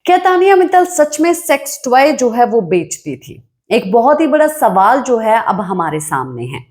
क्या तानिया मित्तल सच में sex toy जो है वो बेचती थी? एक बहुत ही बड़ा सवाल जो है अब हमारे सामने है।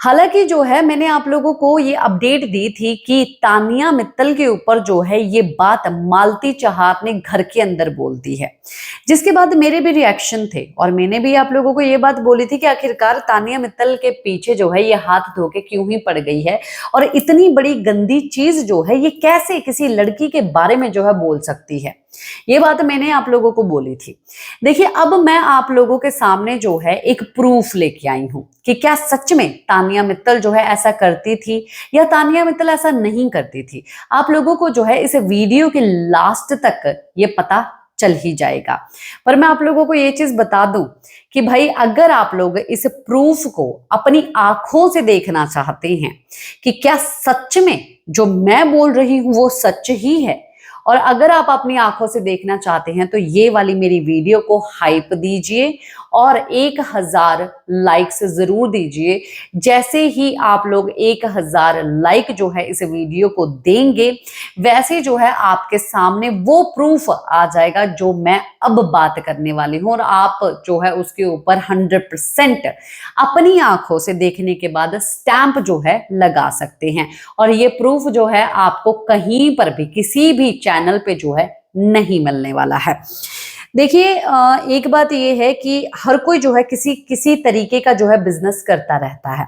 हालांकि जो है मैंने आप लोगों को ये अपडेट दी थी कि तानिया मित्तल के ऊपर जो है ये बात मालती चाहा अपने घर के अंदर बोलती है, जिसके बाद मेरे भी रिएक्शन थे और मैंने भी आप लोगों को ये बात बोली थी कि आखिरकार तानिया मित्तल के पीछे जो है ये हाथ धो के क्यों ही पड़ गई है और इतनी बड़ी गंदी चीज जो है ये कैसे किसी लड़की के बारे में जो है बोल सकती है। ये बात मैंने आप लोगों को बोली थी। देखिए, अब मैं आप लोगों के सामने जो है एक प्रूफ लेके आई हूं कि क्या सच में तानिया मित्तल जो है ऐसा करती थी या तानिया मित्तल ऐसा नहीं करती थी। आप लोगों को जो है इस वीडियो के लास्ट तक ये पता चल ही जाएगा। पर मैं आप लोगों को ये चीज बता दूं कि भाई अगर आप लोग इस प्रूफ को अपनी आंखों से देखना चाहते हैं कि क्या सच में जो मैं बोल रही हूं वो सच ही है, और अगर आप अपनी आंखों से देखना चाहते हैं तो ये वाली मेरी वीडियो को हाइप दीजिए और 1000 लाइक्स जरूर दीजिए। जैसे ही आप लोग 1000 लाइक जो है इस वीडियो को देंगे, वैसे जो है आपके सामने वो प्रूफ आ जाएगा जो मैं अब बात करने वाली हूं, और आप जो है उसके ऊपर 100% अपनी आंखों से देखने के बाद स्टैंप जो है लगा सकते हैं। और ये प्रूफ जो है आपको कहीं पर भी किसी भी चैनल पे जो है नहीं मिलने वाला है। देखिए, एक बात ये है कि हर कोई जो है किसी किसी तरीके का जो है बिजनेस करता रहता है,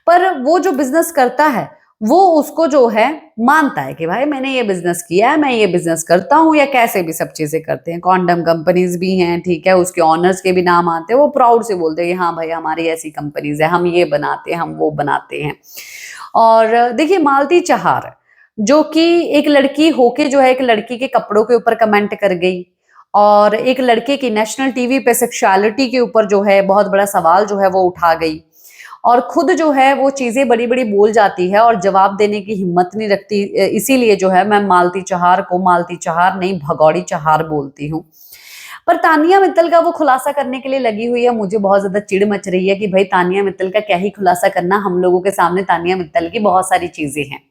पर वो जो बिजनेस करता है वो उसको जो है मानता है कि भाई मैंने ये बिजनेस किया है, मैं ये बिजनेस करता हूँ, या कैसे भी सब चीजें करते हैं। कॉन्डम कंपनीज भी हैं, ठीक है, उसके ऑनर्स के भी नाम आते हैं, वो प्राउड से बोलते हैं कि हाँ भाई हमारी ऐसी कंपनीज है, हम ये बनाते हैं, हम वो बनाते हैं। और देखिए, मालती चाहार जो कि एक लड़की होके जो है एक लड़की के कपड़ों के ऊपर कमेंट कर गई और एक लड़के की नेशनल टीवी पे सेक्सुअलिटी के ऊपर जो है बहुत बड़ा सवाल जो है वो उठा गई, और खुद जो है वो चीजें बड़ी बड़ी बोल जाती है और जवाब देने की हिम्मत नहीं रखती। इसीलिए जो है मैं मालती चाहार को मालती चाहार नहीं भगौड़ी चाहार बोलती हूँ। पर तानिया मित्तल का वो खुलासा करने के लिए लगी हुई है। मुझे बहुत ज्यादा चिढ़ मच रही है कि भाई तानिया मित्तल का क्या ही खुलासा करना, हम लोगों के सामने तानिया मित्तल की बहुत सारी चीजें हैं।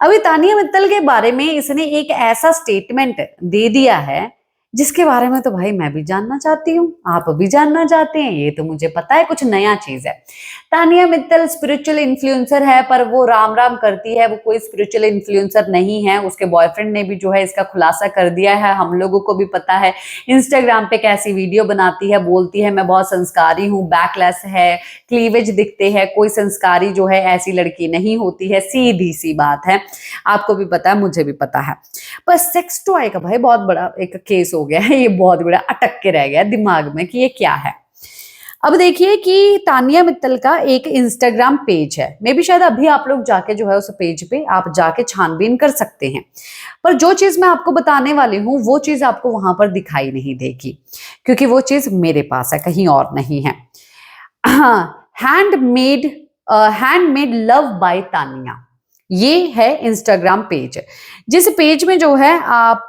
अभी तानिया मित्तल के बारे में इसने एक ऐसा स्टेटमेंट दे दिया है जिसके बारे में तो भाई मैं भी जानना चाहती हूँ, आप भी जानना चाहते हैं, ये तो मुझे पता है कुछ नया चीज है। तानिया मित्तल स्पिरिचुअल इन्फ्लुएंसर है, पर वो राम राम करती है, वो कोई स्पिरिचुअल इन्फ्लुएंसर नहीं है। उसके बॉयफ्रेंड ने भी जो है इसका खुलासा कर दिया है, हम लोगों को भी पता है। इंस्टाग्राम पे कैसी वीडियो बनाती है, बोलती है मैं बहुत संस्कारी हूँ, बैकलेस है, क्लीवेज दिखते हैं, कोई संस्कारी जो है ऐसी लड़की नहीं होती है, सीधी सी बात है। आपको भी पता है, मुझे भी पता है। पर सेक्स टॉय का भाई बहुत बड़ा एक केस हो गया है, ये बहुत बड़ा अटक के रह गया दिमाग में कि ये क्या है। अब देखिए कि तानिया मित्तल का एक इंस्टाग्राम पेज है, मे भी शायद अभी आप लोग जाके जो है उस पेज पे आप जाके छानबीन कर सकते हैं। पर जो चीज मैं आपको बताने वाली हूँ वो चीज आपको वहां पर दिखाई नहीं देगी, क्योंकि वो चीज मेरे पास है, कहीं और नहीं है। हाँ, हैंडमेड लव बाय तानिया, ये है इंस्टाग्राम पेज। जिस पेज में जो है आप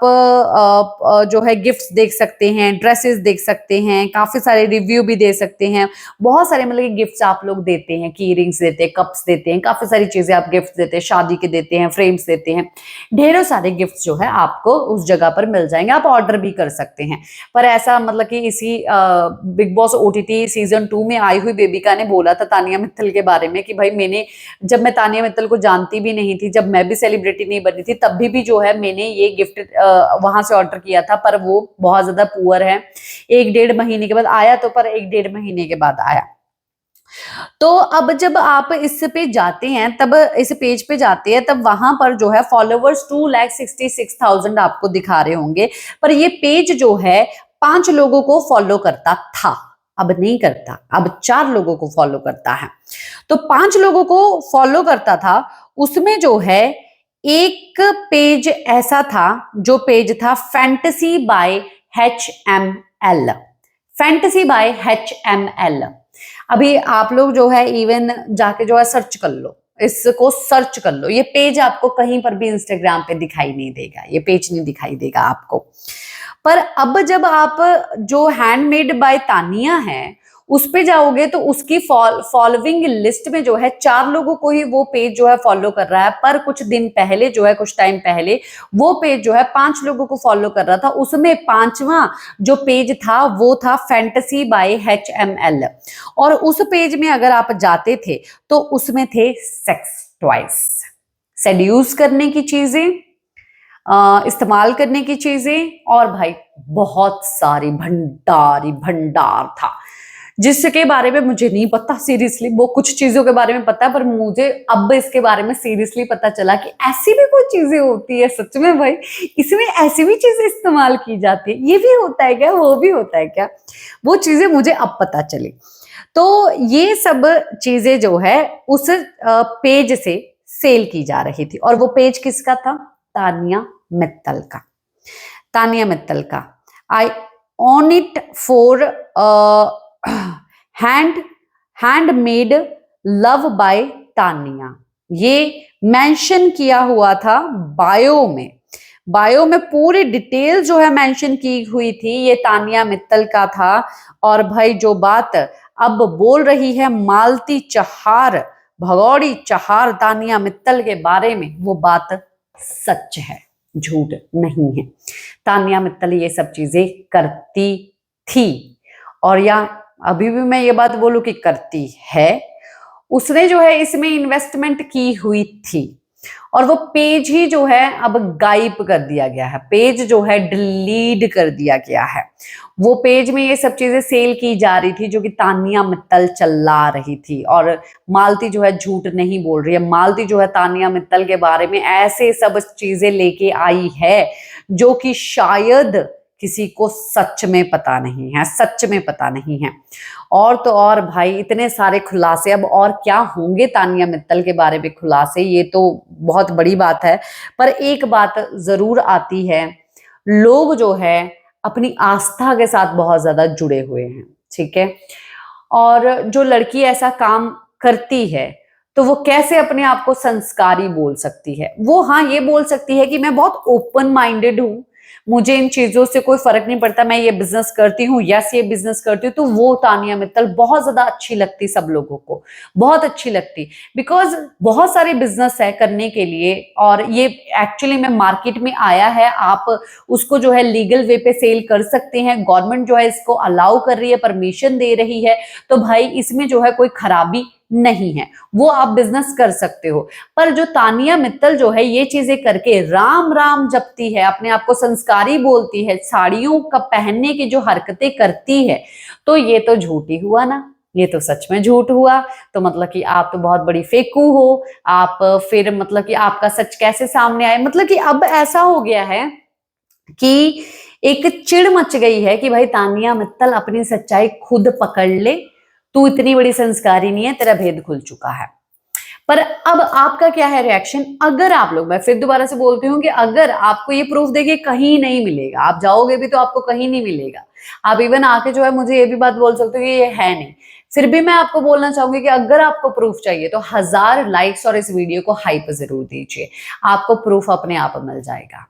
जो है गिफ्ट्स देख सकते हैं, ड्रेसेस देख सकते हैं, काफी सारे रिव्यू भी दे सकते हैं। बहुत सारे मतलब कि गिफ्ट्स आप लोग देते हैं, की रिंग्स देते हैं, कप्स देते हैं, काफी सारी चीजें आप गिफ्ट देते हैं, शादी के देते हैं, फ्रेम्स देते हैं, ढेरों सारे गिफ्ट्स जो है आपको उस जगह पर मिल जाएंगे। आप ऑर्डर भी कर सकते हैं। पर ऐसा मतलब कि इसी बिग बॉस ओटीटी सीजन 2 में आई हुई बेबिका ने बोला था तानिया मित्तल के बारे में कि भाई मैंने, जब मैं तानिया मित्तल को जानती भी नहीं थी, जब मैं भी सेलिब्रिटी नहीं बनी थी, तब भी जो है मैंने ये गिफ्ट वहां से ऑर्डर किया था, पर वो बहुत ज्यादा पुअर है। 1-1.5 महीने के बाद आया, तो पर 1-1.5 महीने के बाद आया। तो अब जब आप इस पे जाते हैं, तब इस पेज पे जाते हैं, तब वहां पर जो है फॉलोवर्स 2,66,000 आपको दिखा रहे होंगे। पर ये पेज जो है 5 लोगों को फॉलो करता था, अब नहीं करता, अब 4 लोगों को फॉलो करता है। तो 5 लोगों को फॉलो करता था, उसमें जो है एक पेज ऐसा था, जो पेज था fantasy by HML, fantasy by HML। अभी आप लोग जो है इवन जाके जो है सर्च कर लो, इसको सर्च कर लो, ये पेज आपको कहीं पर भी इंस्टाग्राम पे दिखाई नहीं देगा, ये पेज नहीं दिखाई देगा आपको। पर अब जब आप जो हैंडमेड बाय तानिया है उस पे जाओगे तो उसकी फॉलोइंग लिस्ट में जो है 4 लोगों को ही वो पेज जो है फॉलो कर रहा है, पर कुछ दिन पहले जो है, कुछ टाइम पहले वो पेज जो है 5 लोगों को फॉलो कर रहा था। उसमें 5वां जो पेज था वो था फैंटेसी बाय HML, और उस पेज में अगर आप जाते थे तो उसमें थे सेक्स टॉयज, सेड्यूस करने की चीजें, इस्तेमाल करने की चीजें, और भाई बहुत सारी भंडार था जिसके बारे में मुझे नहीं पता सीरियसली। वो कुछ चीजों के बारे में पता है, पर मुझे अब इसके बारे में सीरियसली पता चला कि ऐसी भी कोई चीजें होती है सच में भाई, इसमें ऐसी भी चीजें इस्तेमाल की जाती है, ये भी होता है क्या, वो भी होता है क्या, वो चीजें मुझे अब पता चली। तो ये सब चीजें जो है उस पेज से सेल की जा रही थी, और वो पेज किसका था? तानिया मित्तल का। तानिया मित्तल का। Eye on it for handmade love by Tania, ये मेंशन किया हुआ था बायो में। बायो में पूरी डिटेल जो है मेंशन की हुई थी, ये तानिया मित्तल का था। और भाई जो बात अब बोल रही है मालती चहार, भगौड़ी चहार तानिया मित्तल के बारे में, वो बात सच है, झूठ नहीं है। तानिया मित्तल ये सब चीजें करती थी, और या अभी भी मैं ये बात बोलूं कि करती है। उसने जो है इसमें इन्वेस्टमेंट की हुई थी, और वो पेज ही जो है अब गायब कर दिया गया है, पेज जो है डिलीट कर दिया गया है। वो पेज में ये सब चीजें सेल की जा रही थी जो कि तानिया मित्तल चला रही थी, और मालती जो है झूठ नहीं बोल रही है। मालती जो है तानिया मित्तल के बारे में ऐसे सब चीजें लेके आई है जो कि शायद किसी को सच में पता नहीं है, सच में पता नहीं है। और तो और भाई इतने सारे खुलासे, अब और क्या होंगे तानिया मित्तल के बारे में खुलासे, ये तो बहुत बड़ी बात है। पर एक बात जरूर आती है, लोग जो है अपनी आस्था के साथ बहुत ज्यादा जुड़े हुए हैं, ठीक है। और जो लड़की ऐसा काम करती है तो वो कैसे अपने आप को संस्कारी बोल सकती है? वो हाँ ये बोल सकती है कि मैं बहुत ओपन माइंडेड हूँ, मुझे इन चीजों से कोई फर्क नहीं पड़ता, मैं ये बिजनेस करती हूँ, यस ये बिजनेस करती हूँ। तो वो तानिया मित्तल बहुत ज्यादा अच्छी लगती सब लोगों को, बहुत अच्छी लगती, बिकॉज बहुत सारे बिजनेस है करने के लिए, और ये एक्चुअली में मार्केट में आया है, आप उसको जो है लीगल वे पे सेल कर सकते हैं, गवर्नमेंट जो है इसको अलाउ कर रही है, परमिशन दे रही है, तो भाई इसमें जो है कोई खराबी नहीं है, वो आप बिजनेस कर सकते हो। पर जो तानिया मित्तल जो है ये चीजें करके राम राम जपती है, अपने आप को संस्कारी बोलती है, साड़ियों का पहनने की जो हरकतें करती है, तो ये तो झूठ ही हुआ ना, ये तो सच में झूठ हुआ। तो मतलब कि आप तो बहुत बड़ी फेकू हो, आप फिर मतलब कि आपका सच कैसे सामने आए? मतलब कि अब ऐसा हो गया है कि एक चिढ़ मच गई है कि भाई तानिया मित्तल अपनी सच्चाई खुद पकड़ ले, तू इतनी बड़ी संस्कारी नहीं है, तेरा भेद खुल चुका है। पर अब आपका क्या है रिएक्शन? अगर आप लोग, मैं फिर दोबारा से बोलती हूँ कि अगर आपको ये प्रूफ देके कहीं नहीं मिलेगा, आप जाओगे भी तो आपको कहीं नहीं मिलेगा, आप इवन आके जो है मुझे ये भी बात बोल सकते हो कि ये है नहीं, फिर भी मैं आपको बोलना चाहूंगी कि अगर आपको प्रूफ चाहिए तो 1000 लाइक्स और इस वीडियो को हाइप जरूर दीजिए, आपको प्रूफ अपने आप मिल जाएगा।